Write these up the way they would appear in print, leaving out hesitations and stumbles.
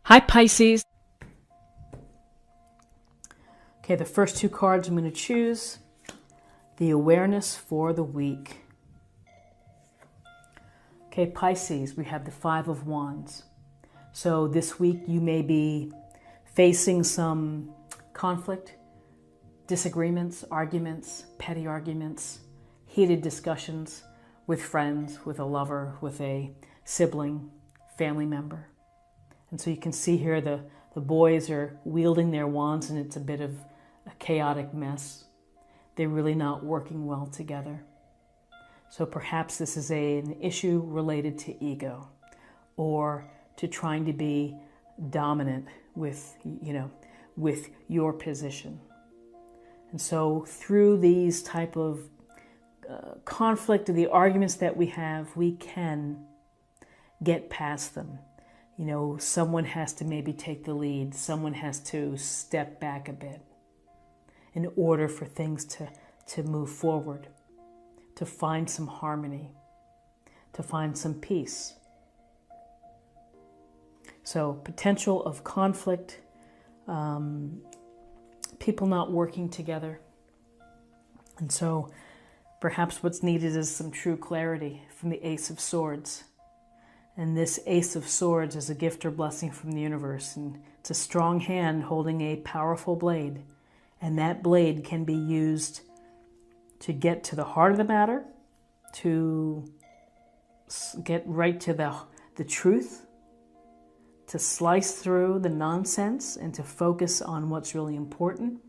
Hi, Pisces. Okay, the first two cards I'm going to choose, the awareness for the week. Okay, Pisces, we have the Five of Wands. So this week you may be facing some conflict, disagreements, arguments, petty arguments, heated discussions with friends, with a lover, with a sibling, family member. And so you can see here the boys are wielding their wands and it's a bit of a chaotic mess. They're really not working well together. So perhaps this is an issue related to ego or to trying to be dominant with your position. And so through these type of conflict, the arguments that we have, we can get past them. You know, someone has to maybe take the lead. Someone has to step back a bit in order for things to move forward, to find some harmony, to find some peace. So potential of conflict, people not working together. And so perhaps what's needed is some true clarity from the Ace of Swords. And this Ace of Swords is a gift or blessing from the universe. And it's a strong hand holding a powerful blade. And that blade can be used to get to the heart of the matter, to get right to the truth, to slice through the nonsense and to focus on what's really important.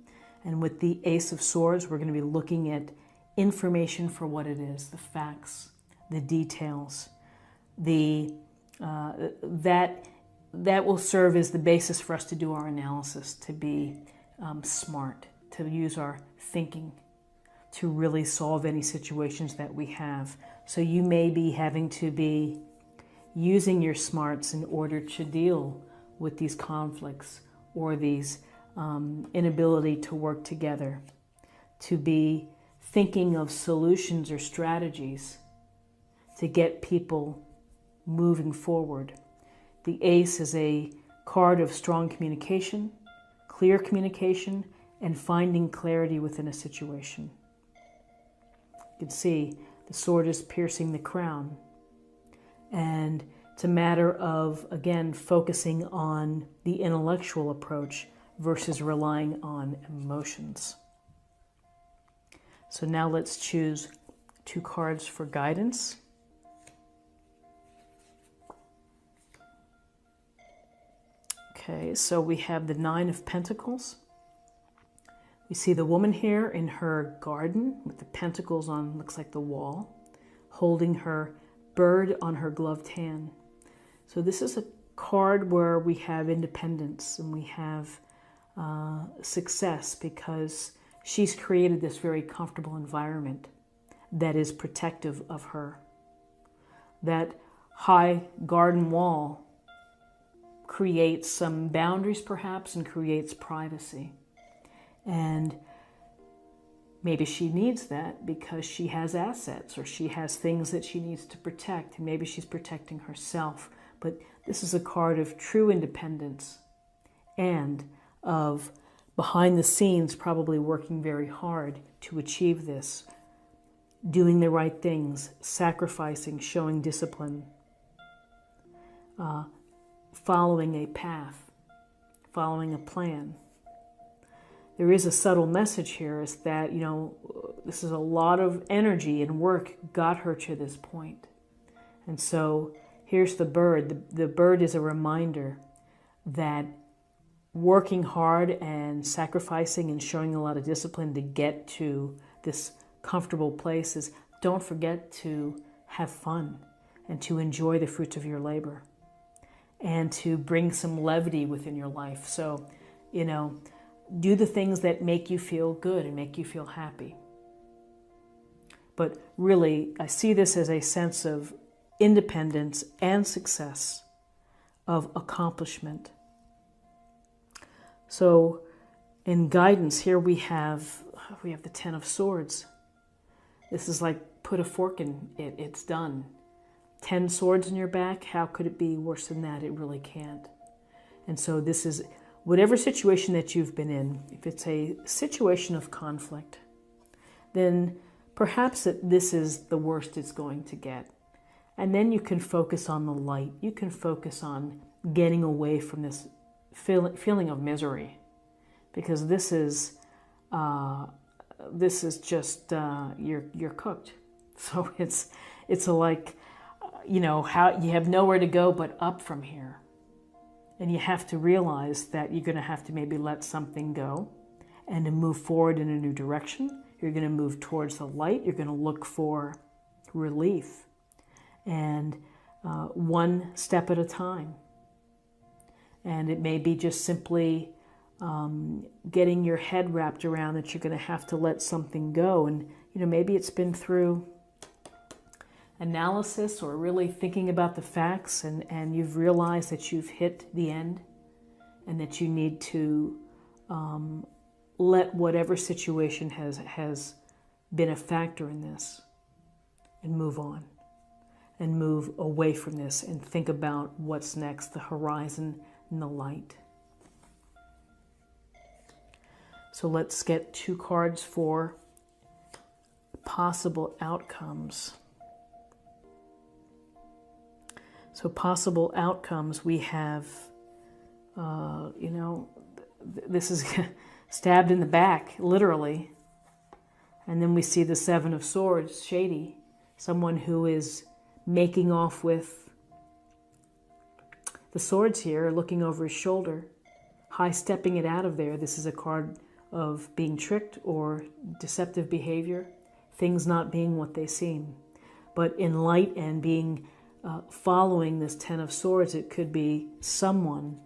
And with the Ace of Swords, we're going to be looking at information for what it is, the facts, the details, that will serve as the basis for us to do our analysis, to be smart, to use our thinking, to really solve any situations that we have. So you may be having to be using your smarts in order to deal with these conflicts or these inability to work together, to be thinking of solutions or strategies to get people moving forward. The Ace is a card of strong communication, clear communication, and finding clarity within a situation. You can see the sword is piercing the crown. And it's a matter of, again, focusing on the intellectual approach versus relying on emotions. So now let's choose two cards for guidance. Okay, so we have the Nine of Pentacles. We see the woman here in her garden with the pentacles on, looks like the wall, holding her bird on her gloved hand. So this is a card where we have independence and we have success because she's created this very comfortable environment that is protective of her. That high garden wall creates some boundaries perhaps and creates privacy. And maybe she needs that because she has assets or she has things that she needs to protect. And maybe she's protecting herself. But this is a card of true independence and of behind the scenes probably working very hard to achieve this. Doing the right things, sacrificing, showing discipline, following a path, following a plan. There is a subtle message here is that, this is a lot of energy and work got her to this point. And so here's the bird. The bird is a reminder that working hard and sacrificing and showing a lot of discipline to get to this comfortable place is don't forget to have fun and to enjoy the fruits of your labor and to bring some levity within your life. So, do the things that make you feel good and make you feel happy. But really, I see this as a sense of independence and success, of accomplishment. So in guidance, here we have the Ten of Swords. This is like put a fork in it, it's done. 10 swords in your back, how could it be worse than that? It really can't. And so this is whatever situation that you've been in. If it's a situation of conflict, then perhaps this is the worst it's going to get. And then you can focus on the light. You can focus on getting away from this feeling of misery, because this is just you're cooked. So it's like, how you have nowhere to go but up from here. And you have to realize that you're going to have to maybe let something go and to move forward in a new direction. You're going to move towards the light. You're going to look for relief. And one step at a time. And it may be just simply getting your head wrapped around that you're going to have to let something go. And, maybe it's been through analysis or really thinking about the facts, and you've realized that you've hit the end and that you need to let whatever situation has been a factor in this and move on and move away from this and think about what's next, the horizon and the light. So let's get 2 cards for possible outcomes. So possible outcomes, we have, this is stabbed in the back, literally. And then we see the 7 of Swords, shady. Someone who is making off with the swords here, looking over his shoulder, high-stepping it out of there. This is a card of being tricked or deceptive behavior, things not being what they seem. But in light and being following this 10 of Swords, it could be someone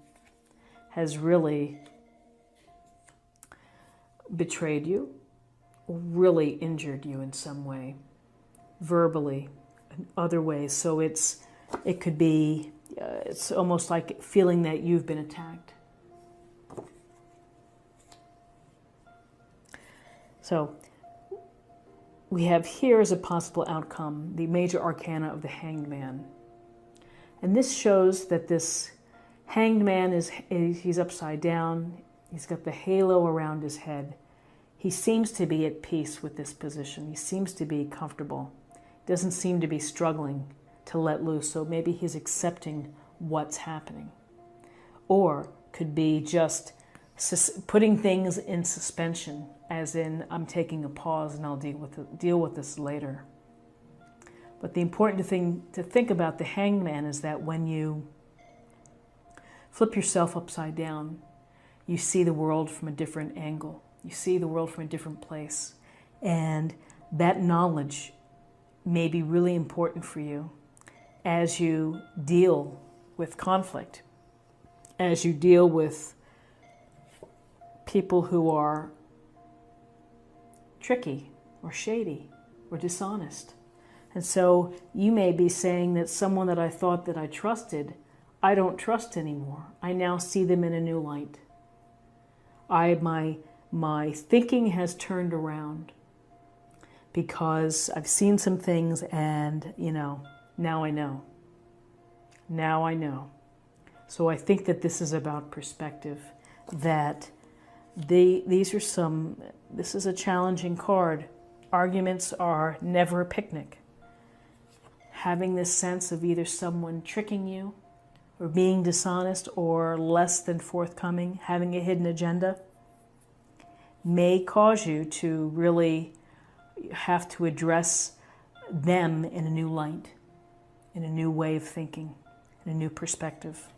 has really betrayed you or really injured you in some way, verbally, in other ways. So it could be, it's almost like feeling that you've been attacked. So we have here as a possible outcome the major arcana of the Hanged Man. And this shows that this Hanged Man he's upside down. He's got the halo around his head. He seems to be at peace with this position. He seems to be comfortable. Doesn't seem to be struggling to let loose. So maybe he's accepting what's happening. Or could be just putting things in suspension, as in, I'm taking a pause and I'll deal with this later. But the important thing to think about the Hanged Man is that when you flip yourself upside down, you see the world from a different angle. You see the world from a different place. And that knowledge may be really important for you as you deal with conflict, as you deal with people who are tricky or shady or dishonest. And so you may be saying that someone that I thought that I trusted, I don't trust anymore. I now see them in a new light. My thinking has turned around because I've seen some things and, now I know. Now I know. So I think that this is about perspective, that this is a challenging card. Arguments are never a picnic. Having this sense of either someone tricking you or being dishonest or less than forthcoming, having a hidden agenda, may cause you to really have to address them in a new light, in a new way of thinking, in a new perspective.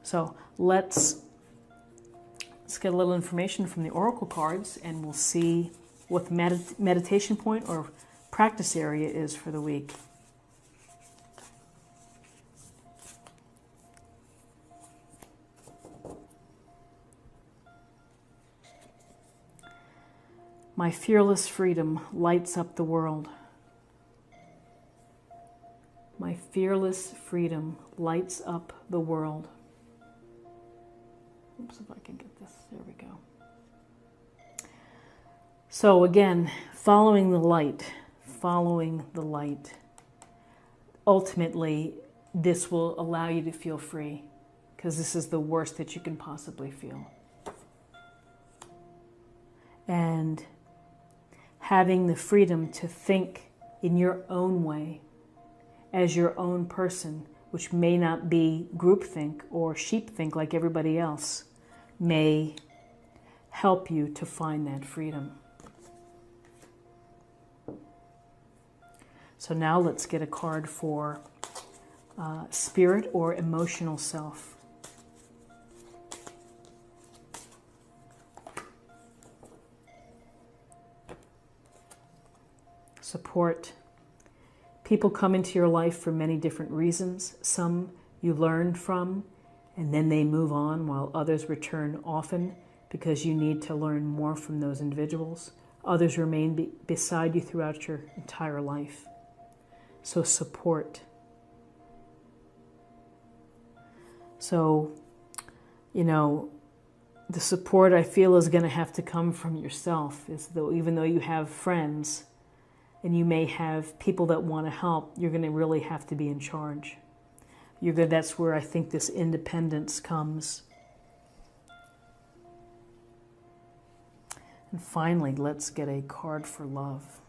So let's get a little information from the oracle cards, and we'll see what the meditation point or practice area is for the week. My fearless freedom lights up the world. My fearless freedom lights up the world. Oops, if I can get this. There we go. So again, following the light. Ultimately, this will allow you to feel free, because this is the worst that you can possibly feel. And having the freedom to think in your own way, as your own person, which may not be groupthink or sheepthink like everybody else, may help you to find that freedom. So now let's get a card for spirit or emotional self. Support. People come into your life for many different reasons. Some you learn from, and then they move on, while others return often because you need to learn more from those individuals. Others remain beside you throughout your entire life. So support. So, you know, the support I feel is going to have to come from yourself. Even though you have friends and you may have people that want to help, you're going to really have to be in charge. That's where I think this independence comes. And finally, let's get a card for love.